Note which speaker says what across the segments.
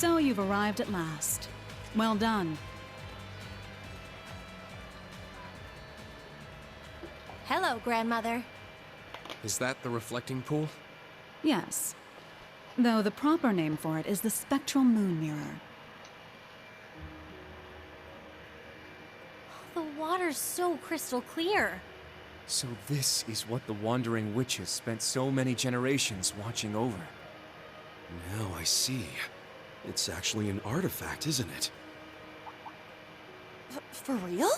Speaker 1: So you've arrived at last. Well done.
Speaker 2: Hello, Grandmother.
Speaker 3: Is that the reflecting pool?
Speaker 1: Yes. Though the proper name for it is the spectral moon mirror.
Speaker 2: The water's so crystal clear.
Speaker 3: So this is what the Wandering Witches spent so many generations watching over.
Speaker 4: Now I see. It's actually an artifact, isn't it?
Speaker 2: For real?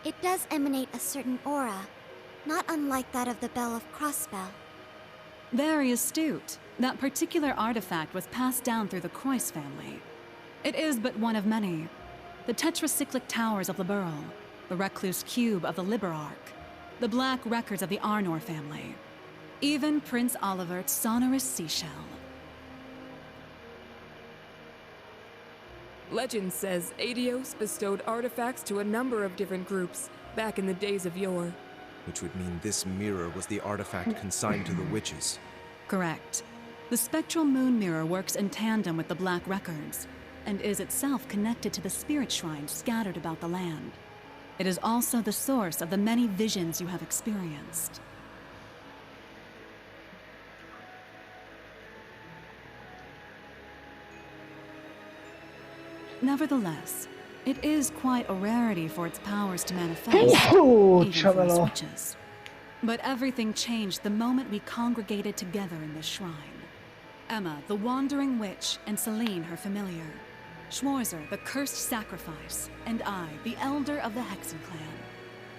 Speaker 5: It does emanate a certain aura, not unlike that of the Bell of Crossspell.
Speaker 1: Very astute. That particular artifact was passed down through the Croyce family. It is but one of many. The tetracyclic towers of Liberl, the recluse cube of the Liberarch, the black records of the Arnor family, even Prince Olivert's sonorous seashell.
Speaker 6: Legend says Adios bestowed artifacts to a number of different groups back in the days of yore.
Speaker 4: Which would mean this mirror was the artifact consigned to the witches.
Speaker 1: Correct. The spectral moon mirror works in tandem with the black records, and is itself connected to the spirit shrines scattered about the land. It is also the source of the many visions you have experienced. Nevertheless, it is quite a rarity for its powers to manifest, even for us witches. But everything changed the moment we congregated together in this shrine. Emma, the Wandering Witch, and Celine, her familiar. Schwarzer, the cursed sacrifice, and I, the elder of the Hexen clan.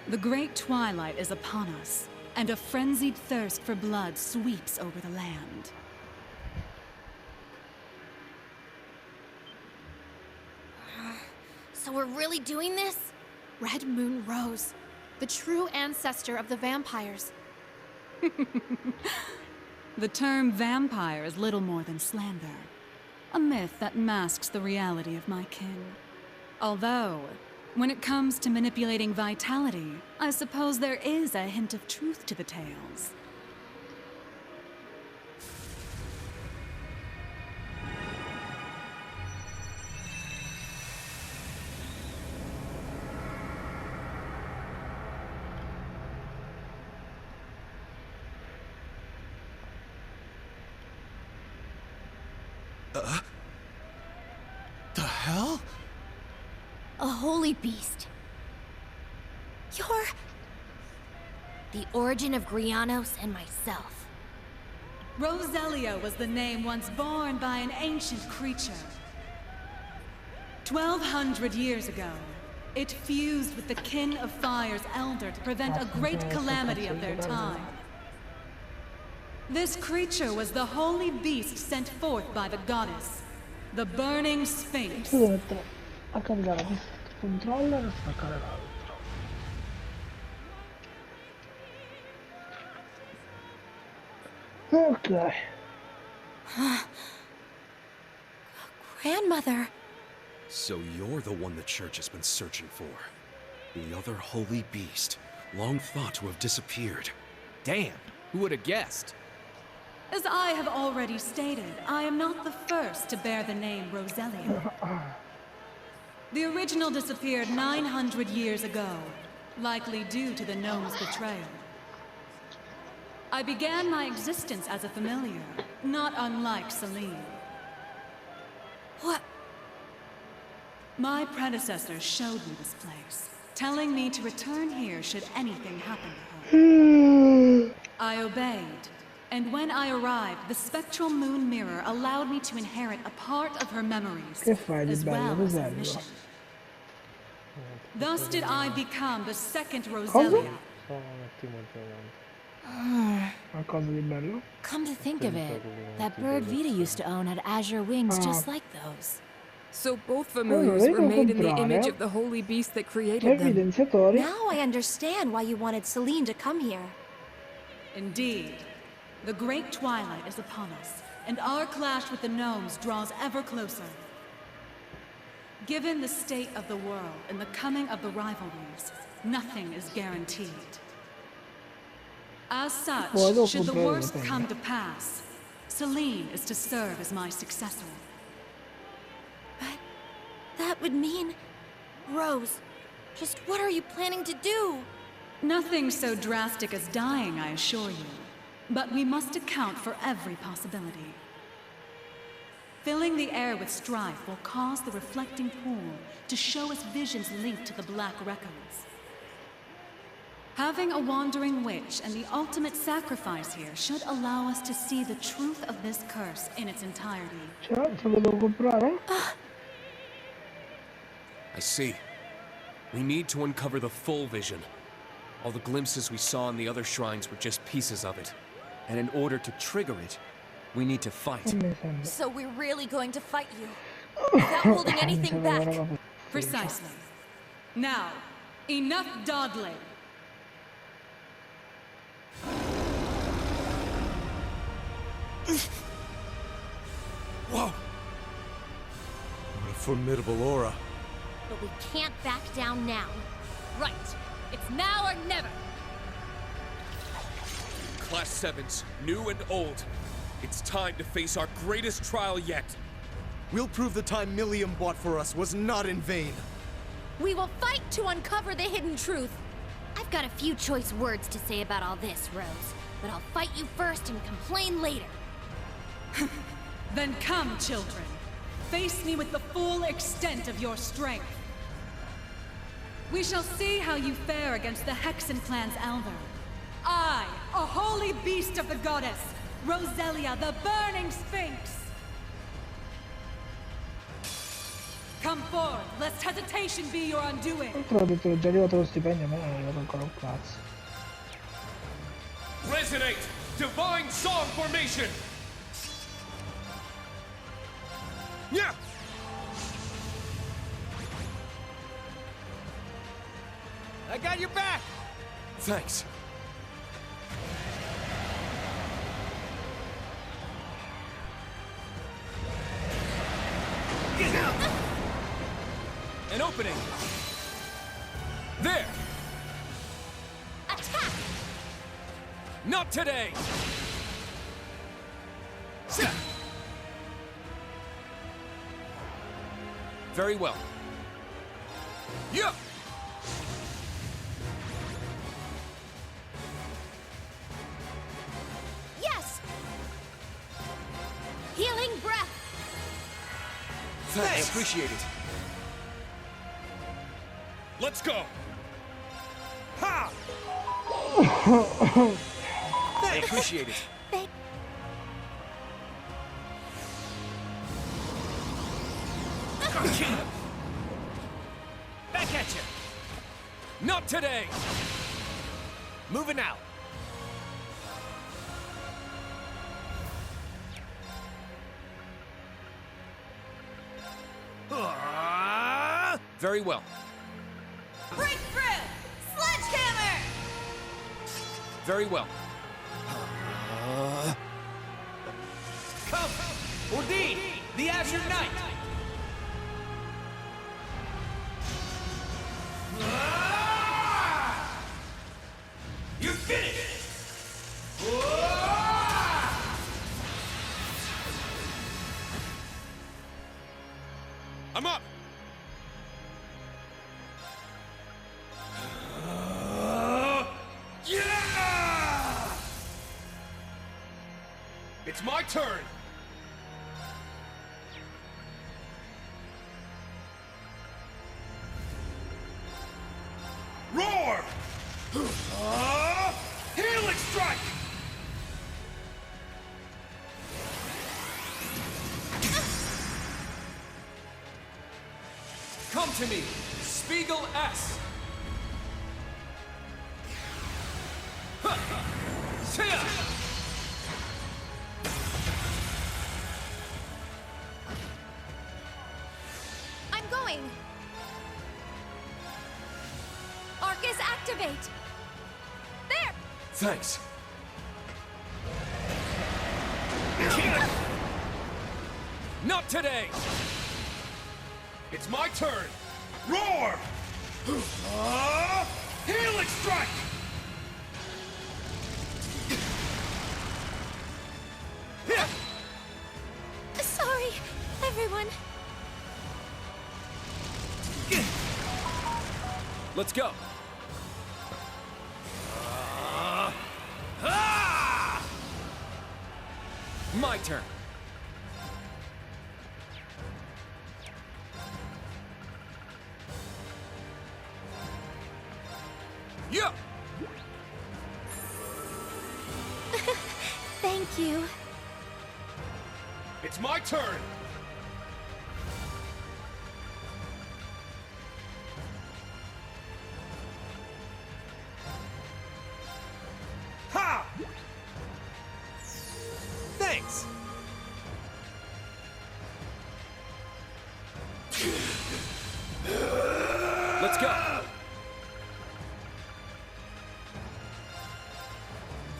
Speaker 1: The great twilight is upon us, and a frenzied thirst for blood sweeps over the land.
Speaker 2: So we're really doing this? Red Moon Rose, the true ancestor of the vampires.
Speaker 1: The term vampire is little more than slander. A myth that masks the reality of my kin. Although, when it comes to manipulating vitality, I suppose there is a hint of truth to the tales.
Speaker 4: The hell?
Speaker 2: A holy beast. You're... the origin of Grianos and myself.
Speaker 1: Roselia was the name once borne by an ancient creature. 1,200 years ago, it fused with the Kin of Fire's elder to prevent a great calamity of their time. This creature was the holy beast sent forth by the goddess, the Burning Sphinx.
Speaker 7: A caricare questo controller e staccare l'altro. Ok.
Speaker 2: Grandmother.
Speaker 4: So you're the one the church has been searching for. The other holy beast, long thought to have disappeared.
Speaker 3: Damn, who would have guessed?
Speaker 1: As I have already stated, I am not the first to bear the name Roselia. The original disappeared 900 years ago, likely due to the gnome's betrayal. I began my existence as a familiar, not unlike Celine.
Speaker 2: What?
Speaker 1: My predecessors showed me this place, telling me to return here should anything happen to her. I obeyed, and when I arrived, the spectral moon mirror allowed me to inherit a part of her memories, as well as her mission. Thus did I become the second Roselia.
Speaker 7: Qualcosa di bello.
Speaker 2: Come to think of it, that bird Vita used to own had azure wings just like those.
Speaker 6: So both familiars were made in the image of the holy beast that created them.
Speaker 7: Evidenziatori.
Speaker 2: Now I understand why you wanted Celine to come here.
Speaker 1: Indeed. The great twilight is upon us, and our clash with the gnomes draws ever closer. Given the state of the world and the coming of the rivalries, nothing is guaranteed. As such, should the worst come to pass, Celine is to serve as my successor.
Speaker 2: But that would mean... Rose, just what are you planning to do?
Speaker 1: Nothing so drastic as dying, I assure you. But we must account for every possibility. Filling the air with strife will cause the reflecting pool to show us visions linked to the Black Records. Having a wandering witch and the ultimate sacrifice here should allow us to see the truth of this curse in its entirety.
Speaker 3: I see. We need to uncover the full vision. All the glimpses we saw in the other shrines were just pieces of it. And in order to trigger it, we need to fight.
Speaker 2: So we're really going to fight you, without holding anything back?
Speaker 1: Precisely. Now, enough dawdling.
Speaker 3: Whoa! What a formidable aura.
Speaker 2: But we can't back down now. Right. It's now or never.
Speaker 3: Class 7s, new and old. It's time to face our greatest trial yet.
Speaker 8: We'll prove the time Milliam bought for us was not in vain.
Speaker 2: We will fight to uncover the hidden truth. I've got a few choice words to say about all this, Rose. But I'll fight you first and complain later.
Speaker 1: Then come, children. Face me with the full extent of your strength. We shall see how you fare against the Hexen clan's Elder. I, a holy beast of the goddess, Roselia, the burning sphinx. Come forth, lest hesitation be your undoing.
Speaker 7: Te l'ho detto, è già arrivato lo stipendio, a me non è arrivato ancora un cazzo.
Speaker 3: Resonate! Divine Song Formation! Yeah!
Speaker 8: I got your back!
Speaker 3: Thanks. An opening! There!
Speaker 2: Attack!
Speaker 3: Not today! Very well. Yeah!
Speaker 2: Yes! Healing breath!
Speaker 3: Thanks. I appreciate it. Let's go! Ha! I appreciate it.
Speaker 2: Thank...
Speaker 3: Back at you! Not today! Moving out! Very well.
Speaker 2: Breakthrough! Sledgehammer!
Speaker 3: Very well.
Speaker 8: Come! Ordine! The Azure Knight! You're finished!
Speaker 3: I'm up!
Speaker 8: Yeah!
Speaker 3: It's my turn!
Speaker 8: Roar! Healing strike!
Speaker 3: Come to me! Spiegel S!
Speaker 2: I'm going! Arcus, activate! There!
Speaker 3: Thanks. Not today! It's my turn!
Speaker 8: Roar! Healing strike!
Speaker 2: everyone.
Speaker 3: Let's go. My turn. Yeah.
Speaker 5: Thank you.
Speaker 3: It's my turn. Ha! Thanks. Let's go.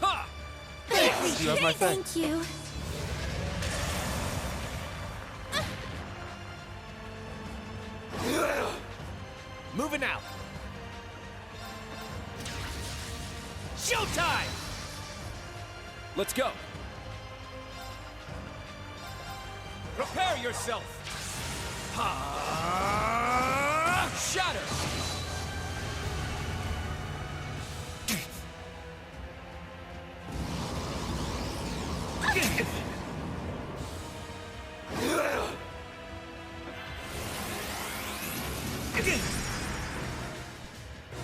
Speaker 3: Ha! Thanks. You have my thanks.
Speaker 5: Thank you.
Speaker 3: Moving out. Showtime! Let's go. Prepare yourself. Ha! Shatter!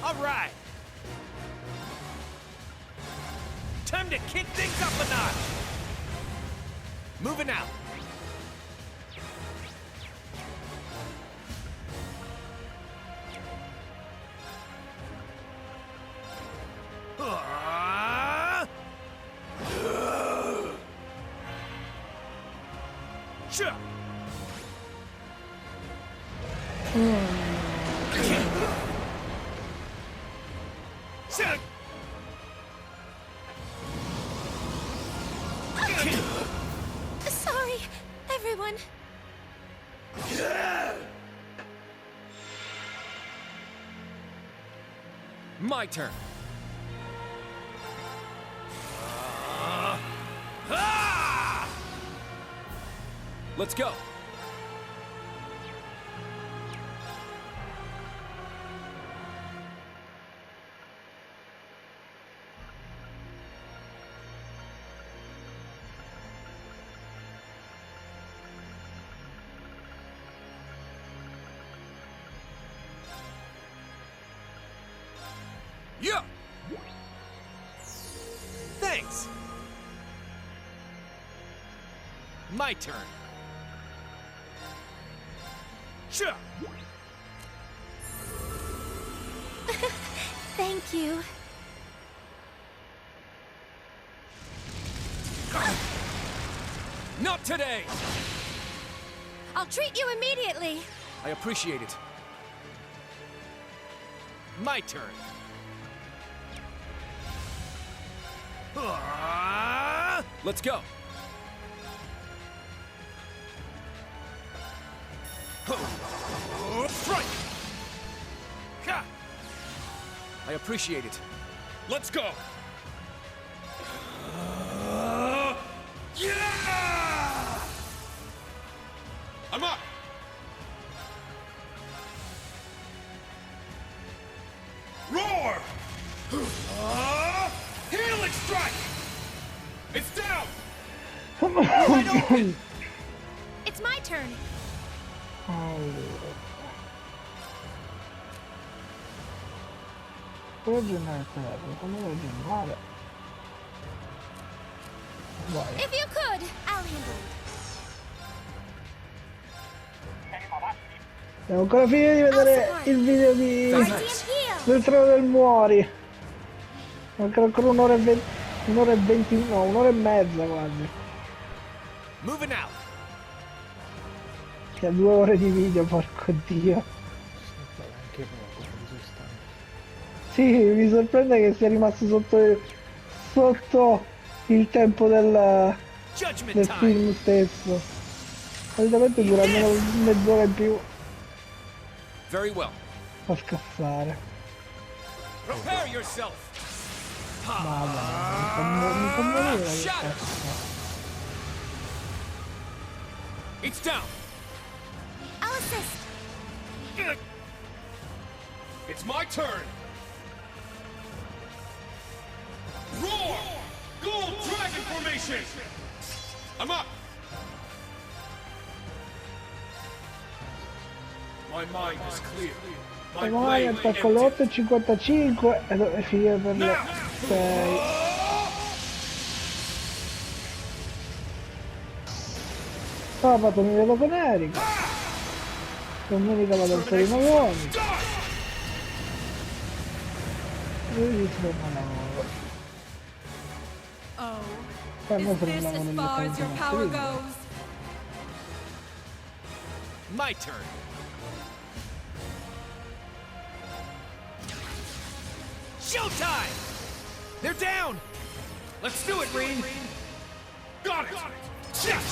Speaker 3: All right. Time to kick things up a notch. Moving out. Sure.
Speaker 2: Sorry, everyone.
Speaker 3: My turn. Let's go. Yeah. Thanks. My turn. Sure.
Speaker 5: Thank you.
Speaker 3: Not today.
Speaker 2: I'll treat you immediately.
Speaker 3: I appreciate it. My turn. Let's go. Strike! Ha! I appreciate it. Let's go. Yeah! I'm up. Roar! Healing strike! It's down! Wide open!
Speaker 2: It's my turn.
Speaker 7: Allora. Puoi aggiornare il telefono, come lo aggiornare? Vai.
Speaker 2: If you could, I'll handle it.
Speaker 7: Devo ancora finire di vedere il video del treno del Muori. Manca ancora un'ora e 20, un'ora e 20, no, un'ora e mezza quasi.
Speaker 3: Moving out.
Speaker 7: Che ha 2 ore di video, porco dio. Sì, mi sorprende che sia rimasto sotto il tempo del film stesso. Solitamente dura almeno mezz'ora in più.
Speaker 3: Very well.
Speaker 7: Fa scassare.
Speaker 3: Prepare yourself.
Speaker 7: Madonna, mi fa morire.
Speaker 3: It's down.
Speaker 5: I'll assist.
Speaker 3: It's my turn! Roar! Gold Dragon Formation! I'm up! My mind is clear. My
Speaker 7: Vai,
Speaker 3: blade
Speaker 7: attacco
Speaker 3: empty.
Speaker 7: l'8,55 e dove finire per le 6. Sabato mi vedo con Erika. Domenica vado al Torino Uomini. Lunedì si torna al lavoro.
Speaker 1: Oh,
Speaker 7: Poi
Speaker 1: is
Speaker 7: noi
Speaker 1: this
Speaker 7: torniamo
Speaker 1: as
Speaker 7: negli
Speaker 1: far as your power
Speaker 7: appuntamenti.
Speaker 1: goes?
Speaker 3: My turn. Showtime! They're down! Let's do it, Reen! Got it! Check!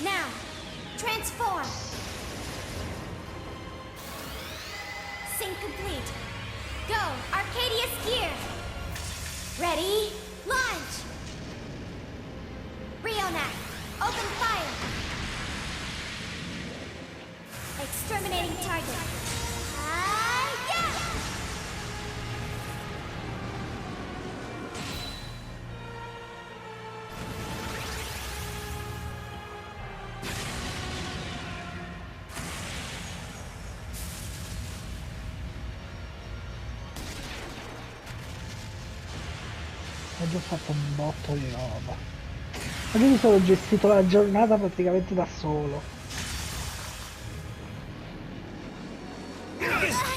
Speaker 5: Now, transform. Sync complete. Go, Arcadius gear. Ready, launch. Rionac, open fire. Exterminating target. Yeah!
Speaker 7: Ho già fatto un botto di roba. Ma io mi sono gestito la giornata praticamente da solo.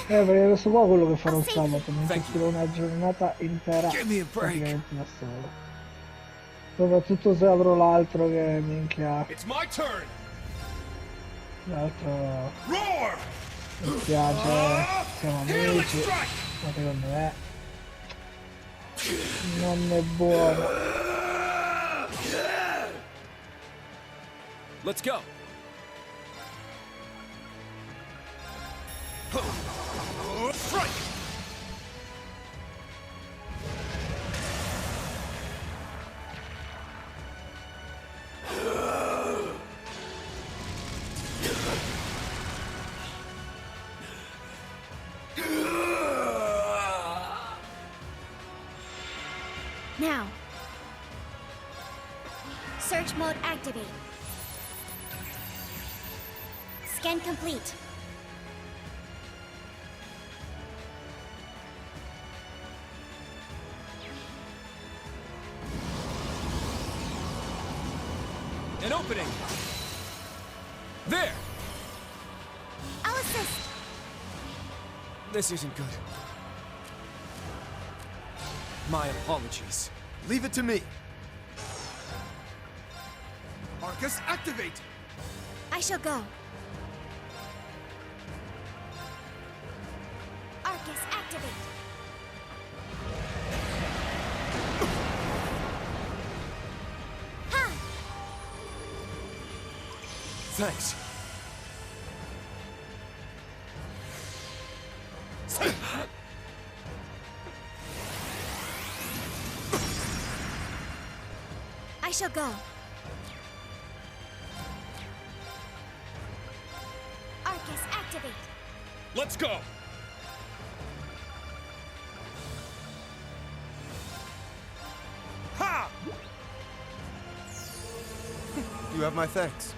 Speaker 7: Perché questo qua è quello che farò sabato, mi gestirò una giornata intera praticamente da solo. Soprattutto se avrò l'altro che minchia.
Speaker 3: It's my turn!
Speaker 7: L'altro
Speaker 3: Roar!
Speaker 7: mi piace, siamo amici, ma secondo me non è buono.
Speaker 3: Let's go! Strike!
Speaker 5: Now, search mode activate. Scan complete.
Speaker 3: An opening! There!
Speaker 5: I'll assist.
Speaker 3: This isn't good. My apologies.
Speaker 8: Leave it to me. Arcus, activate!
Speaker 5: I shall go. Arcus, activate. Ha!
Speaker 3: Thanks.
Speaker 5: I shall go. Arcus, activate.
Speaker 3: Let's go! Ha!
Speaker 8: You have my thanks.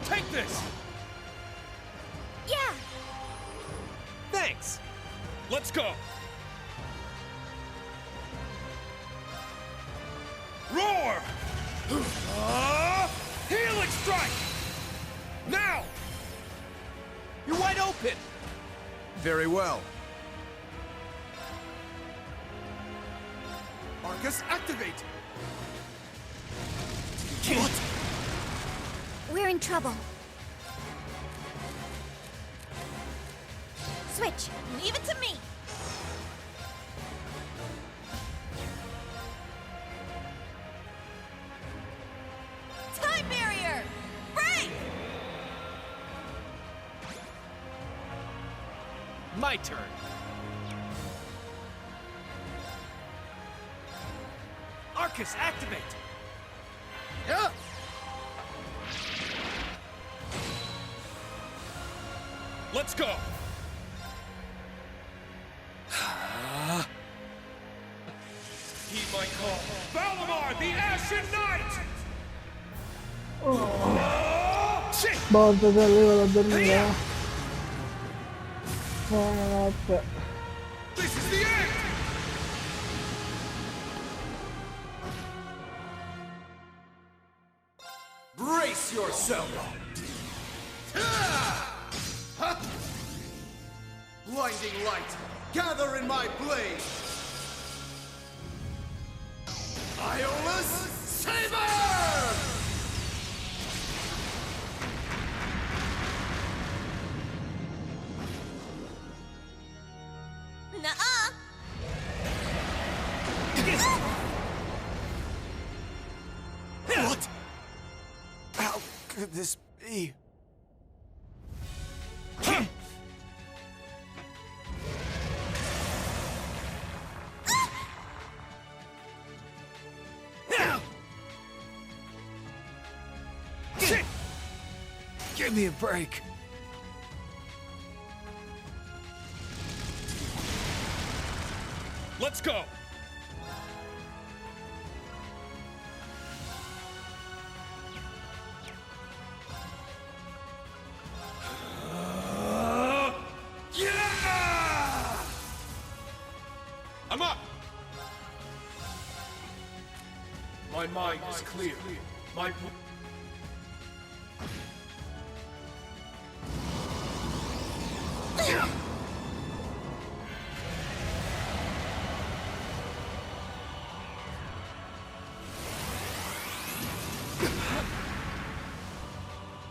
Speaker 3: Take this!
Speaker 5: Yeah!
Speaker 3: Thanks! Let's go! Roar! Healing strike! Now! You're wide open!
Speaker 8: Very well. Arcus, activate!
Speaker 3: What?
Speaker 5: We're in trouble. Switch. Leave it to me. Time barrier! Break!
Speaker 3: My turn.
Speaker 9: Focus, activate!
Speaker 8: Yeah.
Speaker 3: Let's go! Heed my call. Valimar, the Ashen Knight!
Speaker 7: Boh, se arriva da dormire. Buonanotte.
Speaker 3: This is the end!
Speaker 8: Brace yourself! Blinding light, gather in my blade! Iola's Saber!
Speaker 2: Nuh-uh!
Speaker 8: What? How could this be? Give me a break.
Speaker 3: Let's go! I'm up! My mind is clear. My...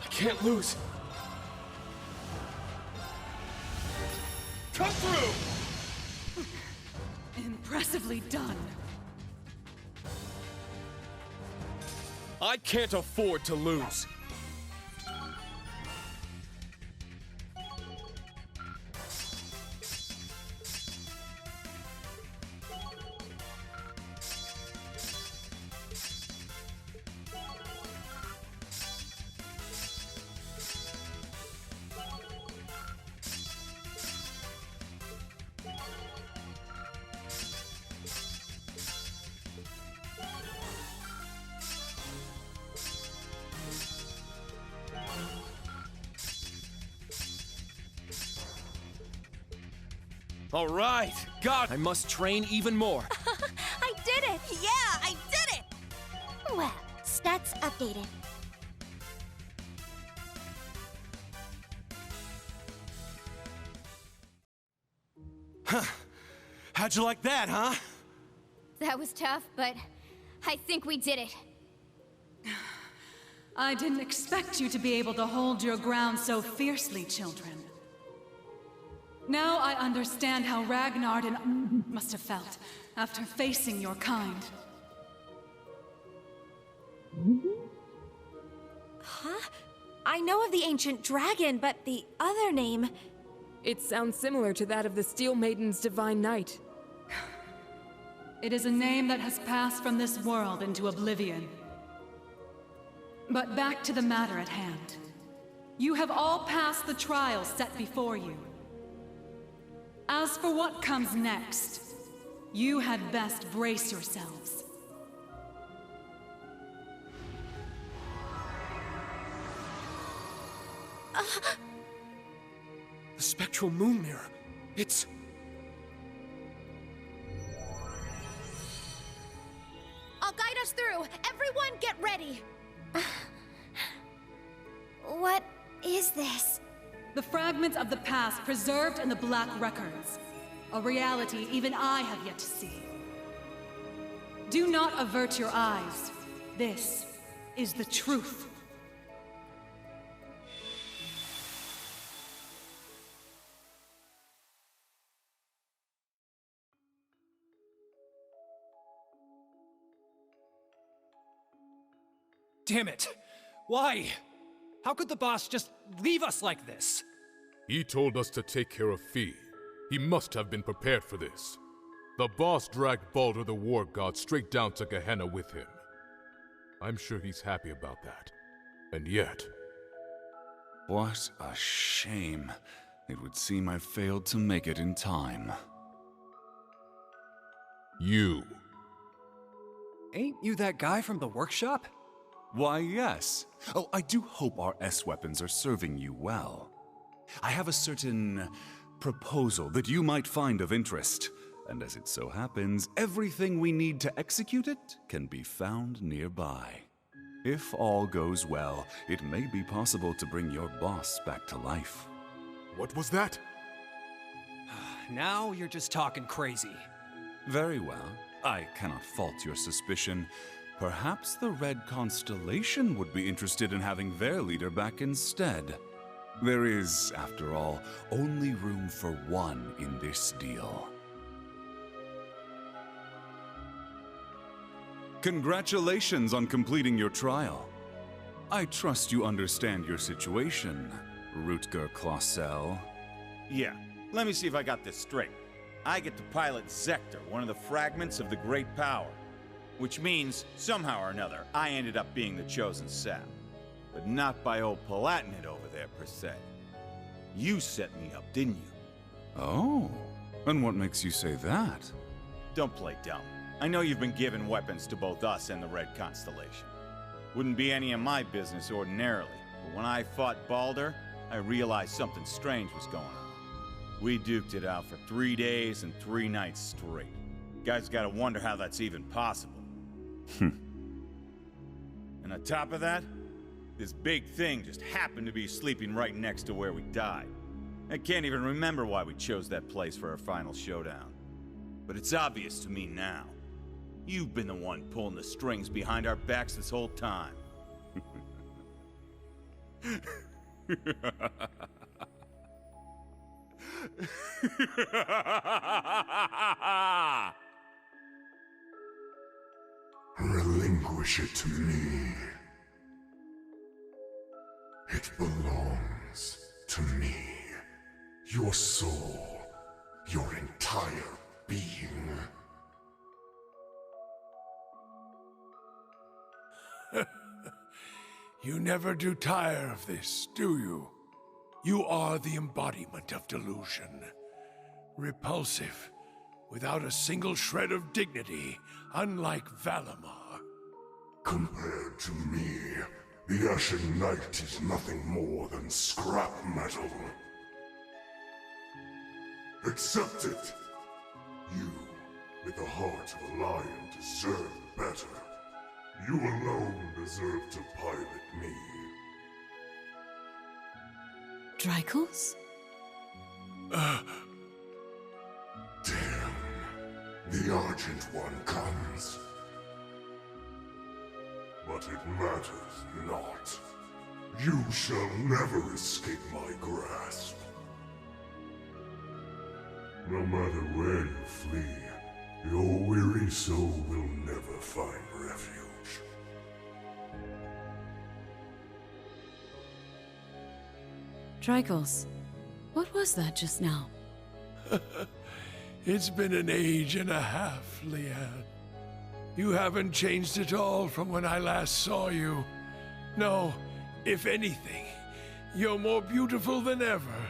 Speaker 3: I can't lose. Come through!
Speaker 1: Impressively done.
Speaker 3: I can't afford to lose. All right, God, I must train even more.
Speaker 2: I did it! Yeah, I did it!
Speaker 5: Well, stats updated.
Speaker 8: How'd you like that, huh?
Speaker 2: That was tough, but I think we did it.
Speaker 1: I didn't expect you to be able to hold your ground so fiercely, children. Now I understand how Ragnar must have felt after facing your kind.
Speaker 10: Huh? I know of the ancient dragon, but the other name...
Speaker 6: It sounds similar to that of the Steel Maiden's Divine Knight.
Speaker 1: It is a name that has passed from this world into oblivion. But back to the matter at hand. You have all passed the trials set before you. As for what comes next, you had best brace yourselves.
Speaker 3: The spectral moon mirror. It's...
Speaker 2: I'll guide us through. Everyone get ready.
Speaker 5: What is this?
Speaker 1: The fragments of the past preserved in the Black Records. A reality even I have yet to see. Do not avert your eyes. This is the truth.
Speaker 9: Damn it! Why? How could the boss just leave us like this?
Speaker 11: He told us to take care of Fee. He must have been prepared for this. The boss dragged Baldur the War God straight down to Gehenna with him. I'm sure he's happy about that. And yet...
Speaker 12: What a shame. It would seem I failed to make it in time.
Speaker 11: You.
Speaker 9: Ain't you that guy from the workshop?
Speaker 12: Why, yes. Oh, I do hope our S-weapons are serving you well. I have a certain proposal that you might find of interest. And as it so happens, everything we need to execute it can be found nearby. If all goes well, it may be possible to bring your boss back to life.
Speaker 11: What was that?
Speaker 9: Now you're just talking crazy.
Speaker 12: Very well. I cannot fault your suspicion. Perhaps the Red Constellation would be interested in having their leader back instead. There is, after all, only room for one in this deal. Congratulations on completing your trial. I trust you understand your situation, Rutger Clausel.
Speaker 13: Yeah, let me see if I got this straight. I get to pilot Zector, one of the fragments of the Great Power. Which means, somehow or another, I ended up being the chosen sap. But not by old Palatinate over there, per se. You set me up, didn't you?
Speaker 12: Oh, and what makes you say that?
Speaker 13: Don't play dumb. I know you've been giving weapons to both us and the Red Constellation. Wouldn't be any of my business ordinarily, but when I fought Baldur, I realized something strange was going on. We duked it out for 3 days and 3 nights straight. Guys gotta wonder how that's even possible. And on top of that, this big thing just happened to be sleeping right next to where we died. I can't even remember why we chose that place for our final showdown. But it's obvious to me now. You've been the one pulling the strings behind our backs this whole time.
Speaker 14: Relinquish it to me. It belongs to me. Your soul, your entire being.
Speaker 15: You never do tire of this, do you? You are the embodiment of delusion. Repulsive, without a single shred of dignity, unlike Valimar.
Speaker 14: Compared to me, the Ashen Knight is nothing more than scrap metal. Accept it. You, with the heart of a lion, deserve better. You alone deserve to pilot me.
Speaker 1: Drykos?
Speaker 14: Damn. The Argent One comes. But it matters not. You shall never escape my grasp. No matter where you flee, your weary soul will never find refuge.
Speaker 1: Drykos, what was that just now?
Speaker 15: It's been an age and a half, Leanne. You haven't changed at all from when I last saw you. No, if anything, you're more beautiful than ever.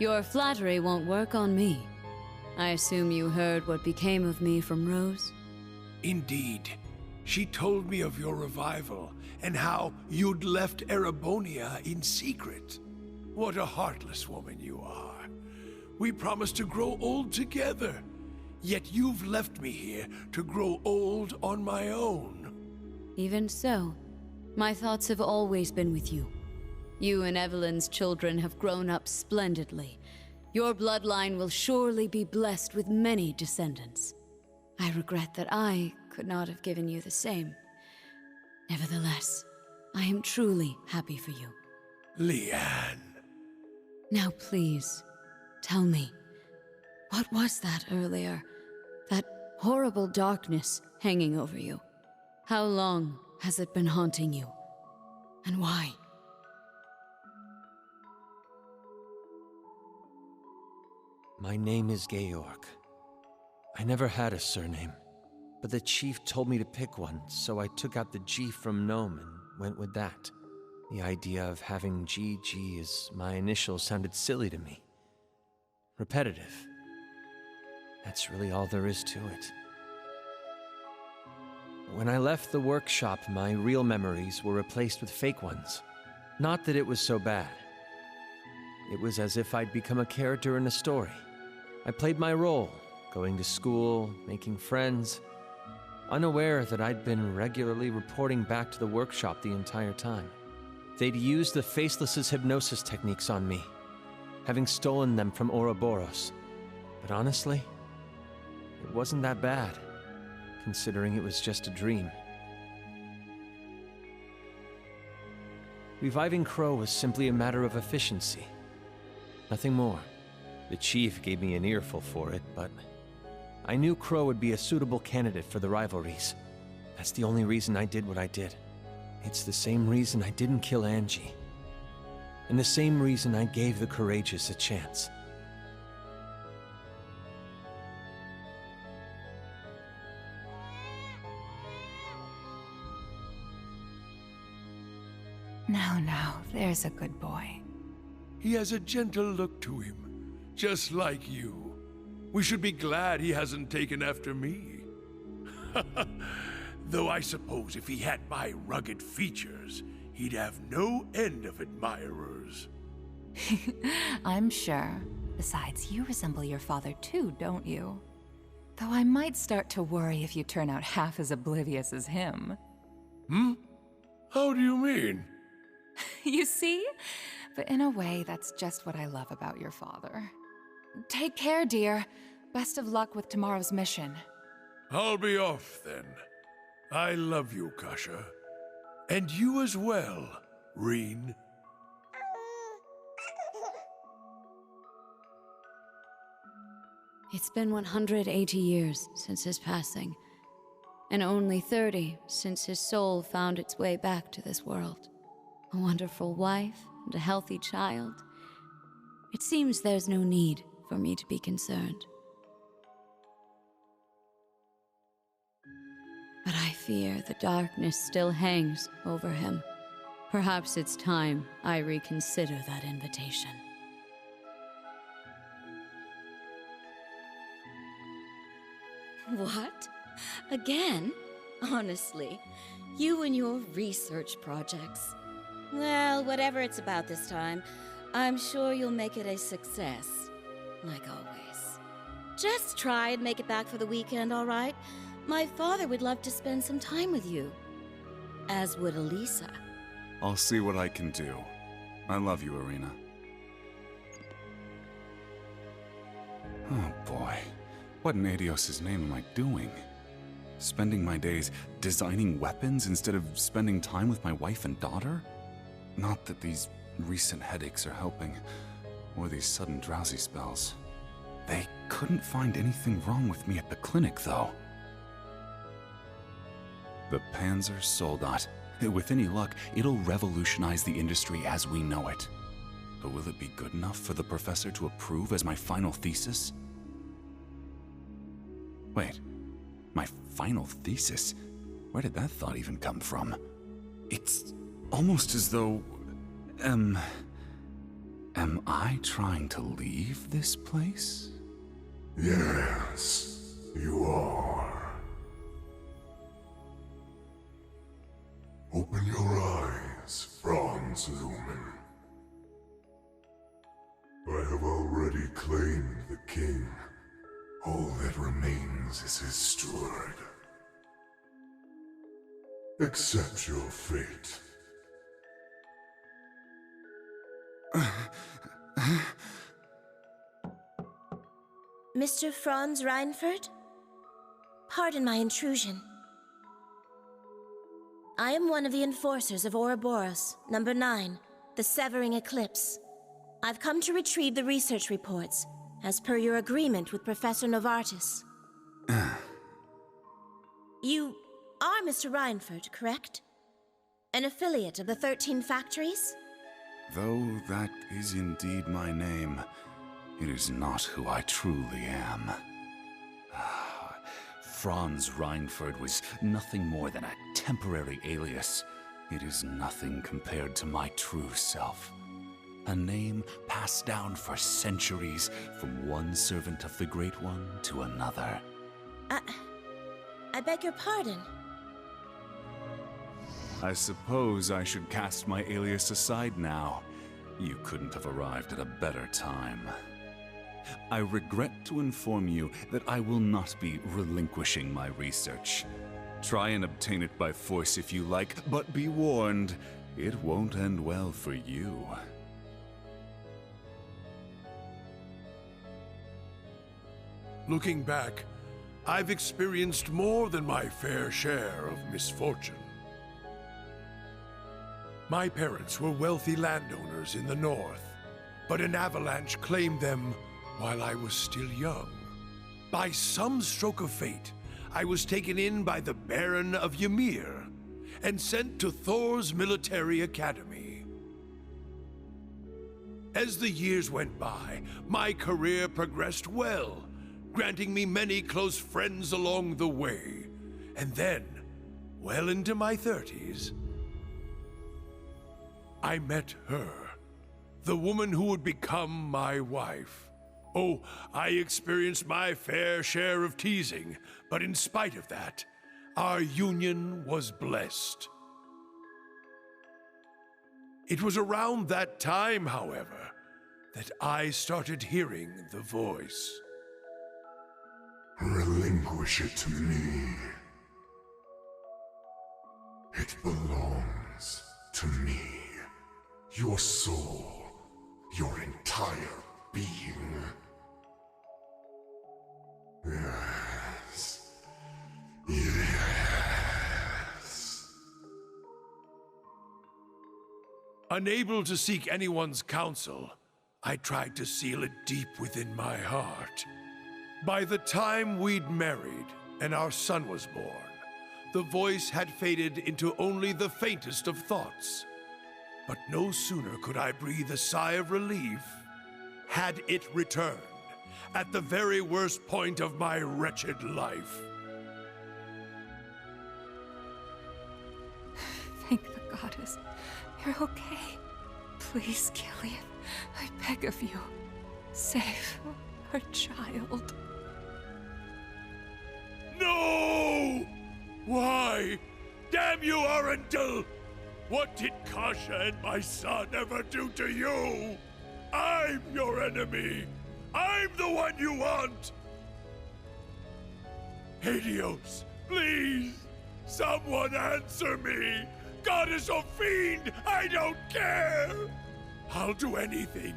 Speaker 1: Your flattery won't work on me. I assume you heard what became of me from Rose?
Speaker 15: Indeed. She told me of your revival, and how you'd left Erebonia in secret. What a heartless woman you are. We promised to grow old together, yet you've left me here to grow old on my own.
Speaker 1: Even so, my thoughts have always been with you. You and Evelyn's children have grown up splendidly. Your bloodline will surely be blessed with many descendants. I regret that I could not have given you the same. Nevertheless, I am truly happy for you.
Speaker 15: Leanne.
Speaker 1: Now please, tell me, what was that earlier? That horrible darkness hanging over you? How long has it been haunting you? And why?
Speaker 3: My name is Georg. I never had a surname, but the chief told me to pick one, so I took out the G from Gnome and went with that. The idea of having GG as my initials sounded silly to me. Repetitive. That's really all there is to it. When I left the workshop, my real memories were replaced with fake ones. Not that it was so bad. It was as if I'd become a character in a story. I played my role, going to school, making friends, unaware that I'd been regularly reporting back to the workshop the entire time. They'd used the Faceless's hypnosis techniques on me, having stolen them from Ouroboros. But honestly, it wasn't that bad, considering it was just a dream. Reviving Crow was simply a matter of efficiency. Nothing more. The chief gave me an earful for it, but I knew Crow would be a suitable candidate for the rivalries. That's the only reason I did what I did. It's the same reason I didn't kill Angie. And the same reason I gave the courageous a chance.
Speaker 16: Now, there's a good boy.
Speaker 15: He has a gentle look to him, just like you. We should be glad he hasn't taken after me. Though I suppose if he had my rugged features, he'd have no end of admirers.
Speaker 16: I'm sure. Besides, you resemble your father too, don't you? Though I might start to worry if you turn out half as oblivious as him.
Speaker 15: How do you mean?
Speaker 16: You see? But in a way, that's just what I love about your father. Take care, dear. Best of luck with tomorrow's mission.
Speaker 15: I'll be off then. I love you, Kasha. And you as well, Reen.
Speaker 17: It's been 180 years since his passing, and only 30 since his soul found its way back to this world. A wonderful wife and a healthy child. It seems there's no need for me to be concerned. But I fear the darkness still hangs over him. Perhaps it's time I reconsider that invitation.
Speaker 18: What? Again? Honestly, you and your research projects. Well, whatever it's about this time, I'm sure you'll make it a success, like always. Just try and make it back for the weekend, all right? My father would love to spend some time with you. As would Elisa.
Speaker 12: I'll see what I can do. I love you, Irina. Oh boy. What in Adios' name am I doing? Spending my days designing weapons instead of spending time with my wife and daughter? Not that these recent headaches are helping, or these sudden drowsy spells. They couldn't find anything wrong with me at the clinic, though. The Panzer Soldat. With any luck, it'll revolutionize the industry as we know it. But will it be good enough for the professor to approve as my final thesis? Wait, my final thesis? Where did that thought even come from? It's almost as though... Am I trying to leave this place?
Speaker 14: Yes, you are. Open your eyes, Franz Lumen. I have already claimed the king. All that remains is his steward. Accept your fate.
Speaker 18: Mr. Franz Reinfurt? Pardon my intrusion. I am one of the enforcers of Ouroboros, number 9, the Severing Eclipse. I've come to retrieve the research reports, as per your agreement with Professor Novartis. You are Mr. Reinfurt, correct? An affiliate of the 13 factories?
Speaker 12: Though that is indeed my name, it is not who I truly am. Franz Reinford was nothing more than a temporary alias, it is nothing compared to my true self. A name passed down for centuries from one servant of the Great One to another.
Speaker 18: I beg your pardon.
Speaker 12: I suppose I should cast my alias aside now. You couldn't have arrived at a better time. I regret to inform you that I will not be relinquishing my research. Try and obtain it by force if you like, but be warned, it won't end well for you.
Speaker 15: Looking back, I've experienced more than my fair share of misfortune. My parents were wealthy landowners in the north, but an avalanche claimed them while I was still young. By some stroke of fate, I was taken in by the Baron of Ymir and sent to Thor's military academy. As the years went by, my career progressed well, granting me many close friends along the way. And then, well into my 30s, I met her, the woman who would become my wife. Oh, I experienced my fair share of teasing, but in spite of that, our union was blessed. It was around that time, however, that I started hearing the voice.
Speaker 14: Relinquish it to me. It belongs to me. Your soul, your entire being. Yes. Yes.
Speaker 15: Unable to seek anyone's counsel, I tried to seal it deep within my heart. By the time we'd married and our son was born, the voice had faded into only the faintest of thoughts. But no sooner could I breathe a sigh of relief, had it returned, at the very worst point of my wretched life.
Speaker 6: Thank the goddess. You're okay. Please, Killian, I beg of you, save our child.
Speaker 15: No! Why? Damn you, Arundel! What did Kasha and my son ever do to you? I'm your enemy! I'm the one you want! Helios, please! Someone answer me! Goddess or fiend, I don't care! I'll do anything.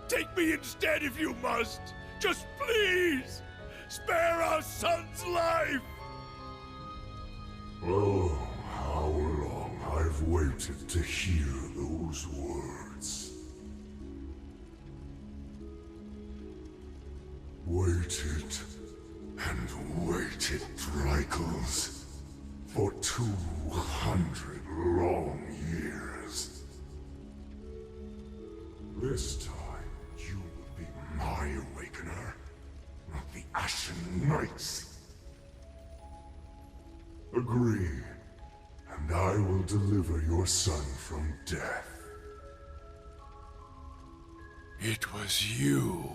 Speaker 15: Take me instead if you must! Just please! Spare our son's life!
Speaker 14: Oh, how long I've waited to hear those words. Waited and waited, Dreichels, for 200 long years. This time, you will be my awakener, not the Ashen Knight's. Agree, and I will deliver your son from death.
Speaker 15: It was you.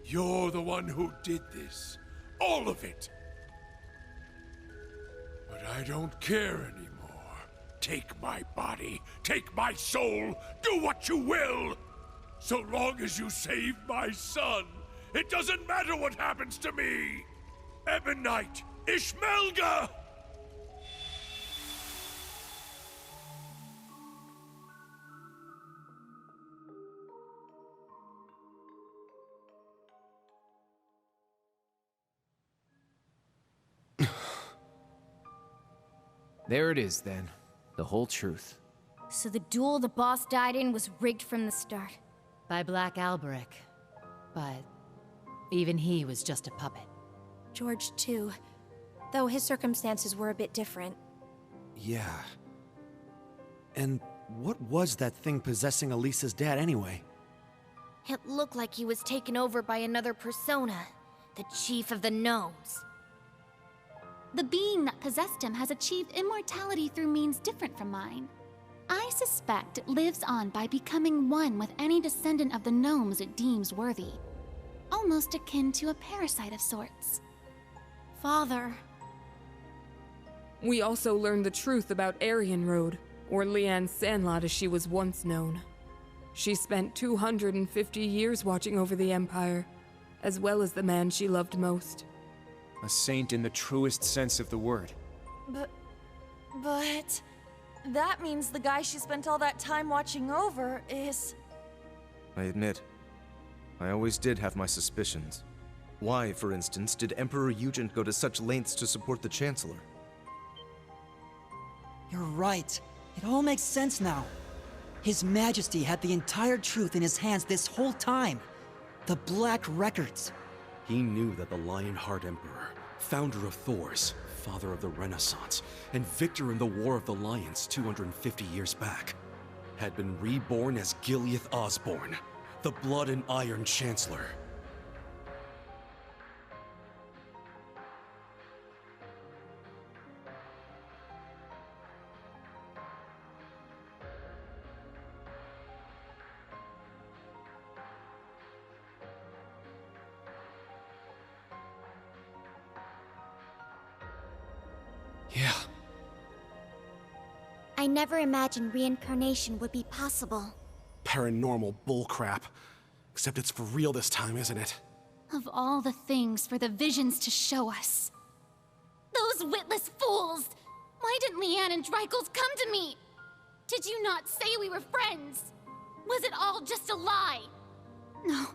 Speaker 15: You're the one who did this. All of it. But I don't care anymore. Take my body. Take my soul. Do what you will. So long as you save my son, it doesn't matter what happens to me. Ebonite, Ishmelga!
Speaker 3: There it is, then. The whole truth.
Speaker 2: So the duel the boss died in was rigged from the start.
Speaker 19: By Black Alberic. But even he was just a puppet.
Speaker 10: George, too. Though his circumstances were a bit different.
Speaker 9: Yeah. And what was that thing possessing Elisa's dad anyway?
Speaker 2: It looked like he was taken over by another persona. The Chief of the Gnomes. The being that possessed him has achieved immortality through means different from mine. I suspect it lives on by becoming one with any descendant of the gnomes it deems worthy. Almost akin to a parasite of sorts.
Speaker 6: Father. We also learned the truth about Aryan Road, or Leanne Sandlot as she was once known. She spent 250 years watching over the Empire, as well as the man she loved most.
Speaker 20: A saint in the truest sense of the word.
Speaker 10: But... that means the guy she spent all that time watching over is...
Speaker 20: I admit, I always did have my suspicions. Why, for instance, did Emperor Eugen go to such lengths to support the Chancellor?
Speaker 21: You're right. It all makes sense now. His Majesty had the entire truth in his hands this whole time. The Black Records.
Speaker 4: He knew that the Lionheart Emperor, founder of Thors, father of the Renaissance, and victor in the War of the Lions 250 years back, had been reborn as Gileath Osborne, the Blood and Iron Chancellor.
Speaker 20: Yeah.
Speaker 5: I never imagined reincarnation would be possible.
Speaker 4: Paranormal bullcrap. Except it's for real this time, isn't it?
Speaker 2: Of all the things for the visions to show us. Those witless fools! Why didn't Leanne and Dreichels come to me? Did you not say we were friends? Was it all just a lie? No.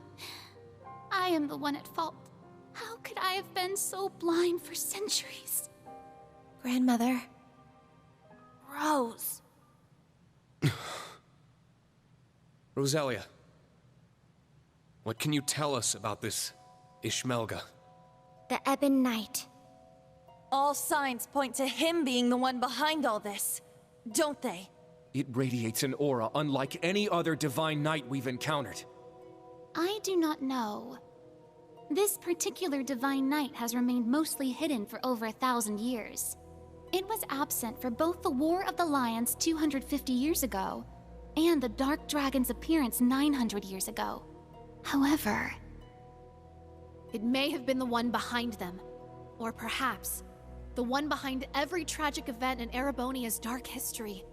Speaker 2: I am the one at fault. How could I have been so blind for centuries?
Speaker 10: Grandmother. Rose.
Speaker 20: Roselia, what can you tell us about this Ishmelga?
Speaker 5: The Ebon Knight.
Speaker 10: All signs point to him being the one behind all this, don't they?
Speaker 20: It radiates an aura unlike any other divine knight we've encountered.
Speaker 2: I do not know. This particular divine knight has remained mostly hidden for over 1,000 years. It was absent for both the War of the Lions 250 years ago and the Dark Dragon's appearance 900 years ago. However...
Speaker 22: It may have been the one behind them. Or perhaps, the one behind every tragic event in Erebonia's dark history.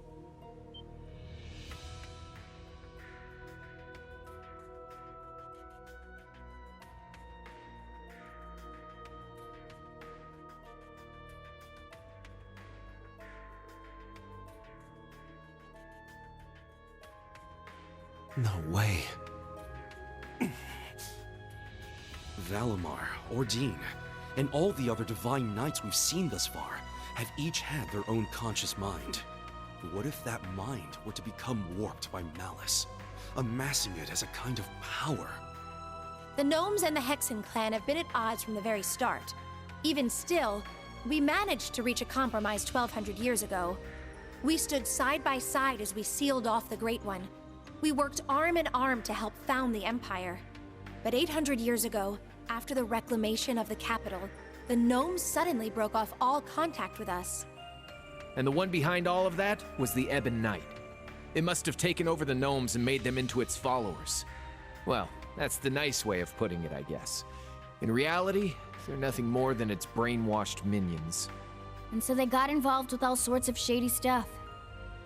Speaker 4: No way. Valimar, Ordine, and all the other divine knights we've seen thus far have each had their own conscious mind. What if that mind were to become warped by malice, amassing it as a kind of power?
Speaker 23: The Gnomes and the Hexen clan have been at odds from the very start. Even still, we managed to reach a compromise 1,200 years ago. We stood side by side as we sealed off the Great One. We worked arm in arm to help found the Empire. But 800 years ago, after the reclamation of the capital, the Gnomes suddenly broke off all contact with us.
Speaker 3: And the one behind all of that was the Ebon Knight. It must have taken over the Gnomes and made them into its followers. Well, that's the nice way of putting it, I guess. In reality, they're nothing more than its brainwashed minions.
Speaker 2: And so they got involved with all sorts of shady stuff,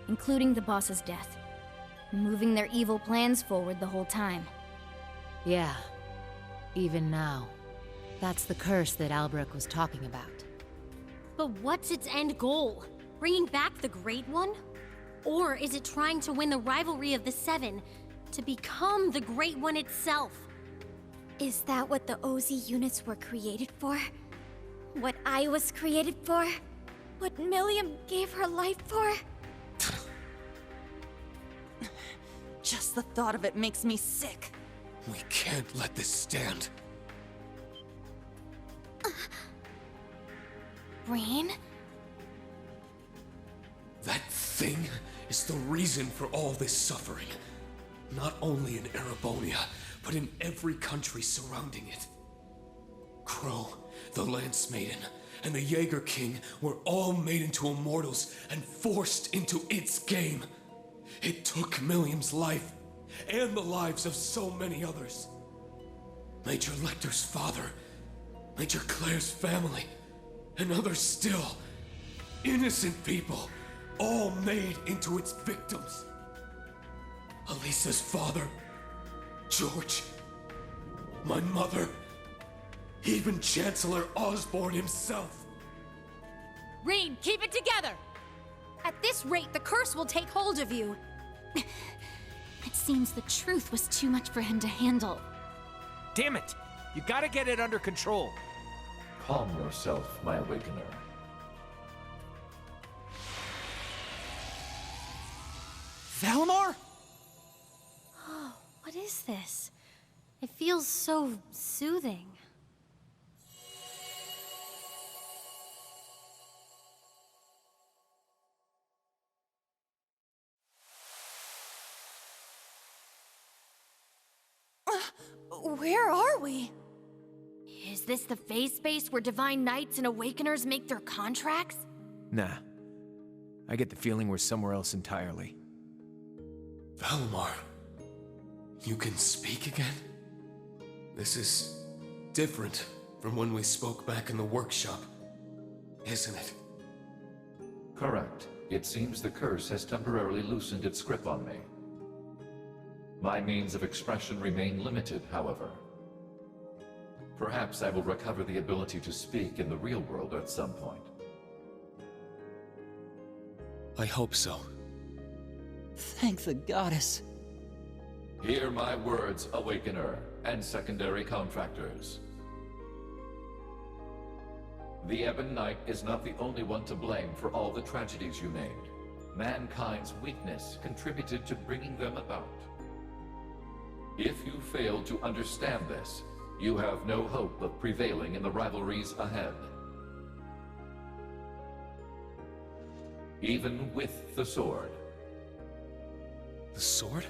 Speaker 2: including the boss's death, moving their evil plans forward the whole time.
Speaker 19: Yeah. Even now. That's the curse that Albrecht was talking about.
Speaker 2: But what's its end goal? Bringing back the Great One? Or is it trying to win the rivalry of the Seven, to become the Great One itself?
Speaker 5: Is that what the OZ units were created for? What I was created for? What Milliam gave her life for?
Speaker 10: Just the thought of it makes me sick.
Speaker 20: We can't let this stand.
Speaker 2: Rain?
Speaker 15: That thing is the reason for all this suffering. Not only in Erebonia, but in every country surrounding it. Crow, the Lance Maiden,
Speaker 7: and the Jaeger King were all made into immortals and forced into its game. It took Milliam's life, and the lives of so many others. Major Lecter's father, Major Claire's family, and others still. Innocent people, all made into its victims. Elisa's father, George, my mother, even Chancellor Osborne himself.
Speaker 22: Rean, keep it together!
Speaker 23: At this rate, the curse will take hold of you.
Speaker 2: It seems the truth was too much for him to handle.
Speaker 3: Damn it! You gotta get it under control.
Speaker 8: Calm yourself, my awakener.
Speaker 21: Valimar?
Speaker 23: Oh, what is this? It feels so soothing.
Speaker 22: Where are we?
Speaker 23: Is this the phase space where Divine Knights and Awakeners make their contracts?
Speaker 3: Nah. I get the feeling we're somewhere else entirely.
Speaker 7: Valimar, you can speak again? This is different from when we spoke back in the workshop, isn't it?
Speaker 8: Correct. It seems the curse has temporarily loosened its grip on me. My means of expression remain limited, however. Perhaps I will recover the ability to speak in the real world at some point.
Speaker 7: I hope so.
Speaker 21: Thank the goddess.
Speaker 8: Hear my words, Awakener, and secondary contractors. The Ebon Knight is not the only one to blame for all the tragedies you named. Mankind's weakness contributed to bringing them about. If you fail to understand this, you have no hope of prevailing in the rivalries ahead. Even with the sword.
Speaker 7: The sword?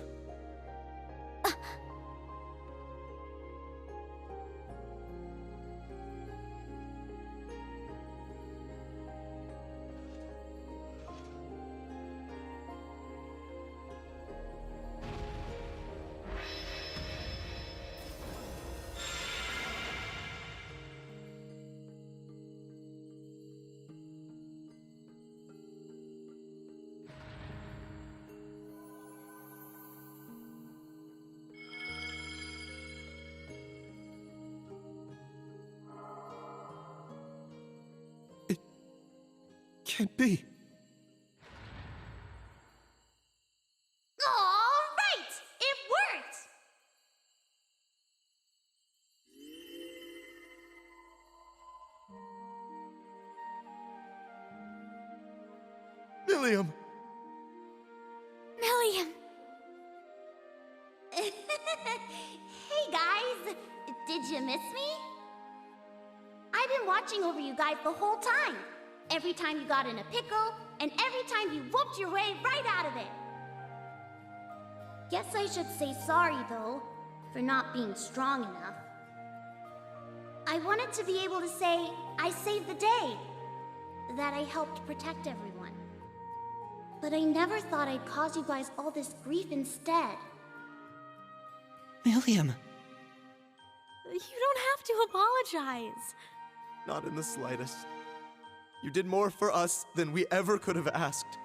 Speaker 21: Can't be.
Speaker 2: All right! It worked!
Speaker 20: Milliam!
Speaker 2: Milliam! Hey guys! Did you miss me? I've been watching over you guys the whole time. Every time you got in a pickle, and every time you whooped your way right out of it. Guess I should say sorry, though, for not being strong enough. I wanted to be able to say, I saved the day, that I helped protect everyone. But I never thought I'd cause you guys all this grief instead.
Speaker 21: Milliam!
Speaker 23: You don't have to apologize.
Speaker 20: Not in the slightest. You did more for us than we ever could have asked.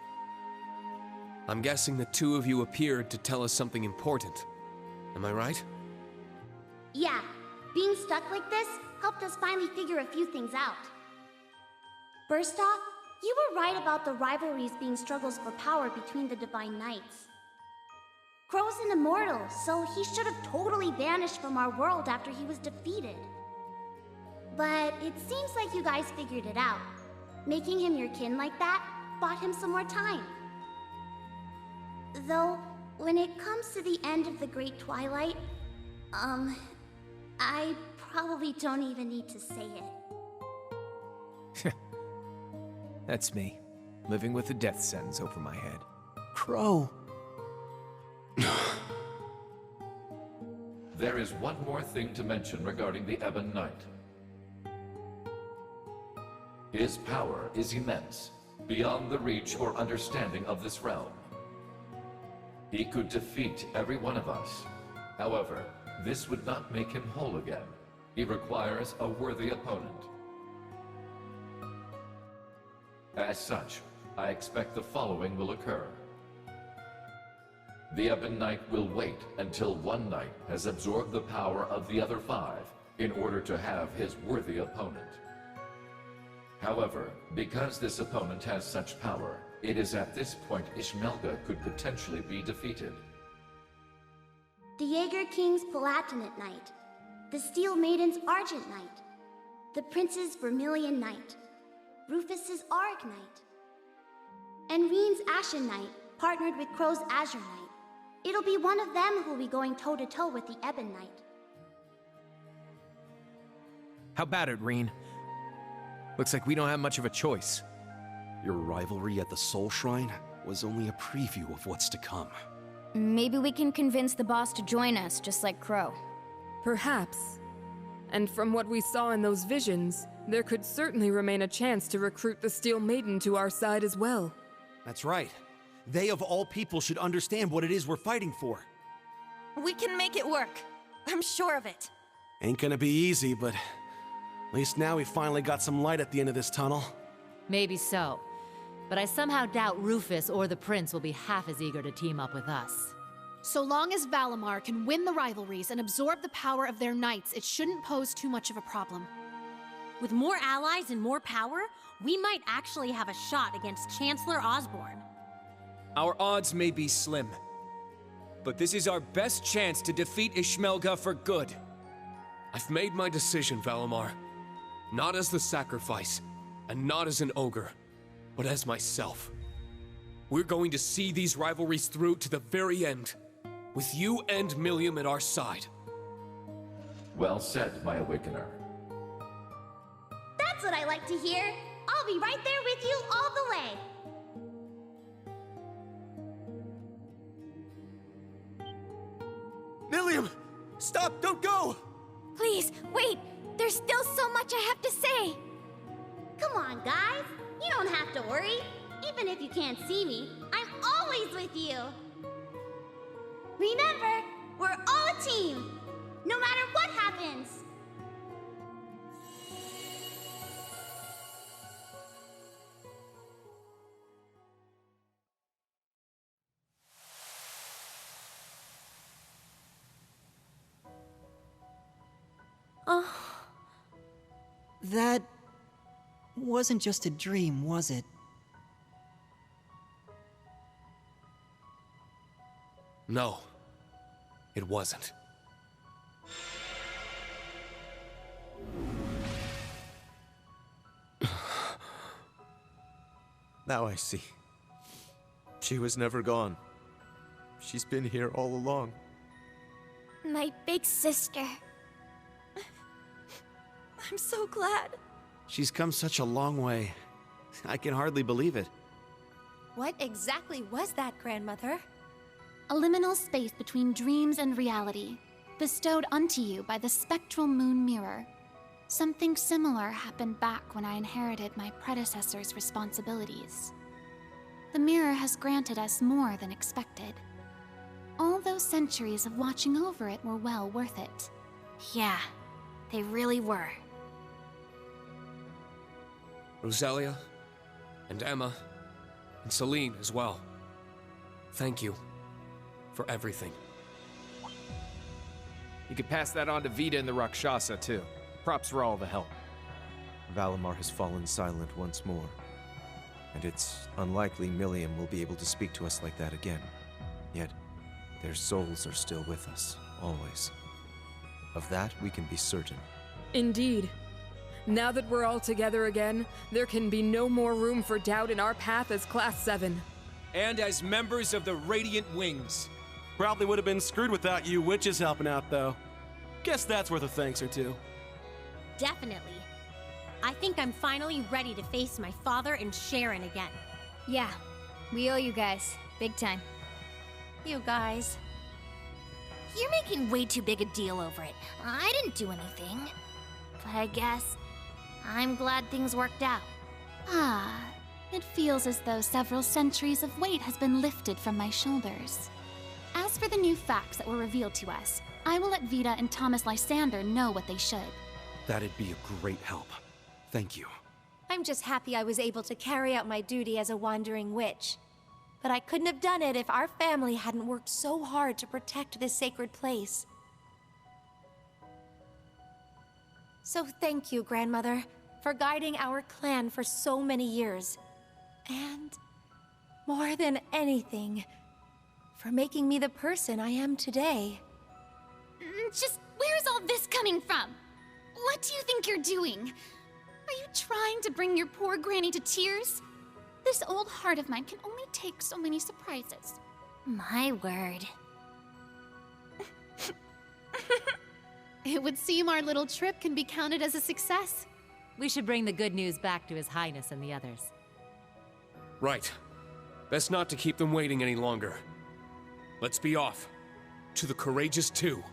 Speaker 11: I'm guessing the two of you appeared to tell us something important. Am I right?
Speaker 2: Yeah, being stuck like this helped us finally figure a few things out. First off, you were right about the rivalries being struggles for power between the Divine Knights. Crow's an immortal, so he should have totally vanished from our world after he was defeated. But it seems like you guys figured it out. Making him your kin like that bought him some more time. Though, when it comes to the end of the Great Twilight, I probably don't even need to say it.
Speaker 3: That's me, living with a death sentence over my head.
Speaker 21: Crow.
Speaker 8: There is one more thing to mention regarding the Ebon Knight. His power is immense, beyond the reach or understanding of this realm. He could defeat every one of us. However, this would not make him whole again. He requires a worthy opponent. As such, I expect the following will occur. The Ebon Knight will wait until one knight has absorbed the power of the other 5 in order to have his worthy opponent. However, because this opponent has such power, it is at this point Ishmelga could potentially be defeated.
Speaker 1: The Jaeger King's Palatinate Knight, the Steel Maiden's Argent Knight, the Prince's Vermilion Knight, Rufus's Auric Knight, and Reen's Ashen Knight partnered with Crow's Azure Knight. It'll be one of them who'll be going toe-to-toe with the Ebon Knight.
Speaker 20: How about it, Reen? Looks like we don't have much of a choice.
Speaker 4: Your rivalry at the Soul Shrine was only a preview of what's to come.
Speaker 5: Maybe we can convince the boss to join us, just like Crow.
Speaker 6: Perhaps. And from what we saw in those visions, there could certainly remain a chance to recruit the Steel Maiden to our side as well.
Speaker 9: That's right. They of all people should understand what it is we're fighting for.
Speaker 10: We can make it work. I'm sure of it.
Speaker 9: Ain't gonna be easy, but at least now we finally got some light at the end of this tunnel.
Speaker 19: Maybe so. But I somehow doubt Rufus or the Prince will be half as eager to team up with us.
Speaker 22: So long as Valimar can win the rivalries and absorb the power of their knights, it shouldn't pose too much of a problem.
Speaker 13: With more allies and more power, we might actually have a shot against Chancellor Osborne.
Speaker 11: Our odds may be slim, but this is our best chance to defeat Ishmelga for good.
Speaker 7: I've made my decision, Valimar. Not as the sacrifice, and not as an ogre, but as myself. We're going to see these rivalries through to the very end, with you and Milliam at our side.
Speaker 8: Well said, my Awakener.
Speaker 1: That's what I like to hear. I'll be right there with you all the way.
Speaker 11: Milliam! Stop! Don't go!
Speaker 5: Please, wait! There's still so much I have to say!
Speaker 1: Come on, guys. You don't have to worry. Even if you can't see me, I'm always with you. Remember, we're all a team, no matter what happens.
Speaker 21: That wasn't just a dream, was it?
Speaker 7: No, it wasn't.
Speaker 20: Now I see. She was never gone. She's been here all along.
Speaker 5: My big sister.
Speaker 10: I'm so glad.
Speaker 9: She's come such a long way. I can hardly believe it.
Speaker 23: What exactly was that, Grandmother?
Speaker 2: A liminal space between dreams and reality, bestowed unto you by the spectral moon mirror. Something similar happened back when I inherited my predecessor's responsibilities. The mirror has granted us more than expected. All those centuries of watching over it were well worth it.
Speaker 23: Yeah, they really were.
Speaker 7: Roselia, and Emma, and Celine as well. Thank you for everything.
Speaker 3: You could pass that on to Vita and the Rakshasa, too. Props for all the help.
Speaker 20: Valimar has fallen silent once more, and it's unlikely Milliam will be able to speak to us like that again. Yet, their souls are still with us, always. Of that, we can be certain.
Speaker 6: Indeed. Now that we're all together again, there can be no more room for doubt in our path as Class 7.
Speaker 11: And as members of the Radiant Wings.
Speaker 9: Probably would have been screwed without you witches helping out, though. Guess that's worth a thanks or two.
Speaker 13: Definitely. I think I'm finally ready to face my father and Sharon again.
Speaker 5: Yeah, we owe you guys. Big time.
Speaker 23: You guys.
Speaker 1: You're making way too big a deal over it. I didn't do anything. But I guess I'm glad things worked out.
Speaker 2: Ah, it feels as though several centuries of weight has been lifted from my shoulders. As for the new facts that were revealed to us, I will let Vita and Thomas Lysander know what they should.
Speaker 4: That'd be a great help. Thank you.
Speaker 23: I'm just happy I was able to carry out my duty as a wandering witch. But I couldn't have done it if our family hadn't worked so hard to protect this sacred place. So thank you, Grandmother, for guiding our clan for so many years. And, more than anything, for making me the person I am today.
Speaker 2: Just where's all this coming from? What do you think you're doing? Are you trying to bring your poor granny to tears? This old heart of mine can only take so many surprises.
Speaker 5: My word.
Speaker 22: It would seem our little trip can be counted as a success.
Speaker 19: We should bring the good news back to His Highness and the others.
Speaker 7: Right. Best not to keep them waiting any longer. Let's be off. To the Courageous 2.